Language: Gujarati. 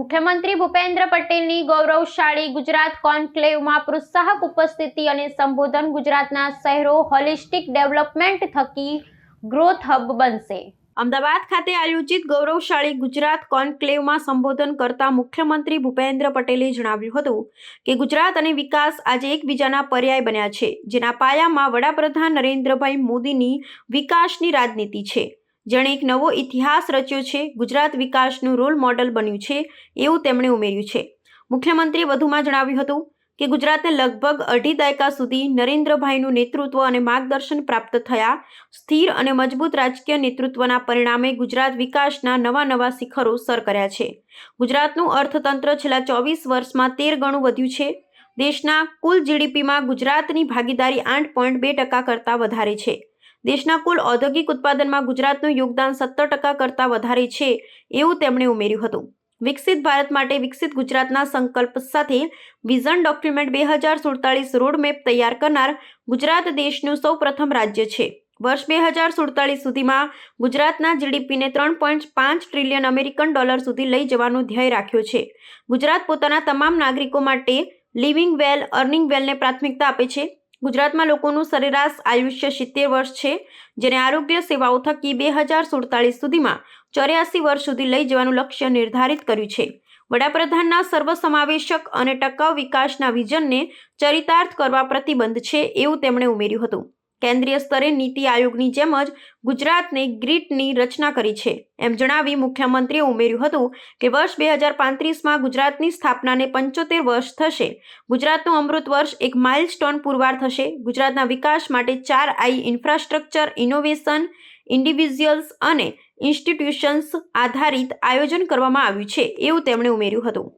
મુખ્યમંત્રી ભૂપેન્દ્ર પટેલની ગૌરવશાળી ગુજરાત કોન્ક્લેવમાં પ્રોત્સાહક ઉપસ્થિતિ અને સંબોધન ગુજરાતના શહેરો હોલિસ્ટિક ડેવલપમેન્ટ થકી ગ્રોથ હબ બનશે। અમદાવાદ ખાતે આયોજિત ગૌરવશાળી ગુજરાત કોન્ક્લેવમાં સંબોધન કરતા મુખ્યમંત્રી ભૂપેન્દ્ર પટેલે જણાવ્યું હતું કે ગુજરાત અને વિકાસ આજે એકબીજાના પર્યાય બન્યા છે, જેના પાયામાં વડાપ્રધાન નરેન્દ્રભાઈ મોદીની વિકાસની રાજનીતિ છે, જેણે એક નવો ઇતિહાસ રચ્યો છે। ગુજરાત વિકાસનું રોલ મોડલ બન્યું છે એવું તેમણે ઉમેર્યું છે। મુખ્યમંત્રીએ વધુમાં જણાવ્યું હતું કે ગુજરાતને લગભગ અઢી દાયકા સુધી નરેન્દ્રભાઈનું નેતૃત્વ અને માર્ગદર્શન પ્રાપ્ત થયા। સ્થિર અને મજબૂત રાજકીય નેતૃત્વના પરિણામે ગુજરાત વિકાસના નવા શિખરો સર કર્યા છે। ગુજરાતનું અર્થતંત્ર છેલ્લા 24 વર્ષમાં 13 ગણું વધ્યું છે। દેશના કુલ જીડીપીમાં ગુજરાતની ભાગીદારી 8.2% કરતાં વધારે છે। દેશના કુલ ઔદ્યોગિક ઉત્પાદનમાં ગુજરાતનું યોગદાન 17% કરતાં વધારે છે એવું તેમણે ઉમેર્યું હતું। વિકસિત ભારત માટે વિકસિત ગુજરાતના સંકલ્પ સાથે વિઝન ડોક્યુમેન્ટ 2047 રોડમેપ તૈયાર કરનાર ગુજરાત દેશનું સૌપ્રથમ રાજ્ય છે। વર્ષ 2047 સુધીમાં ગુજરાતના જીડીપીને 3.5 ટ્રિલિયન અમેરિકન ડોલર સુધી લઈ જવાનો ધ્યેય રાખ્યો છે। ગુજરાત પોતાના તમામ નાગરિકો માટે લિવિંગ વેલ, અર્નિંગ વેલને પ્રાથમિકતા આપે છે। ગુજરાતમાં લોકોનું સરેરાશ આયુષ્ય 70 વર્ષ છે, જેને આરોગ્ય સેવાઓ થકી 2047 સુધીમાં 84 વર્ષ સુધી લઈ જવાનું લક્ષ્ય નિર્ધારિત કર્યું છે। વડાપ્રધાનના સર્વસમાવેશક અને ટકાઉ વિકાસના વિઝનને ચરિતાર્થ કરવા પ્રતિબદ્ધ છે એવું તેમણે ઉમેર્યું હતું। કેન્દ્રીય સ્તરે નીતિ આયોગની જેમ જ ગુજરાતને ગ્રીડની રચના કરી છે એમ જણાવી મુખ્યમંત્રીએ ઉમેર્યું હતું કે વર્ષ 2035માં ગુજરાતની સ્થાપનાને 75 વર્ષ થશે। ગુજરાતનું અમૃત વર્ષ એક માઇલસ્ટોન પુરવાર થશે। ગુજરાતના વિકાસ માટે 4I ઇન્ફ્રાસ્ટ્રક્ચર, ઇનોવેશન, ઇન્ડિવિજ્યુઅલ્સ અને ઇન્સ્ટિટ્યુશન્સ આધારિત આયોજન કરવામાં આવ્યું છે એવું તેમણે ઉમેર્યું હતું।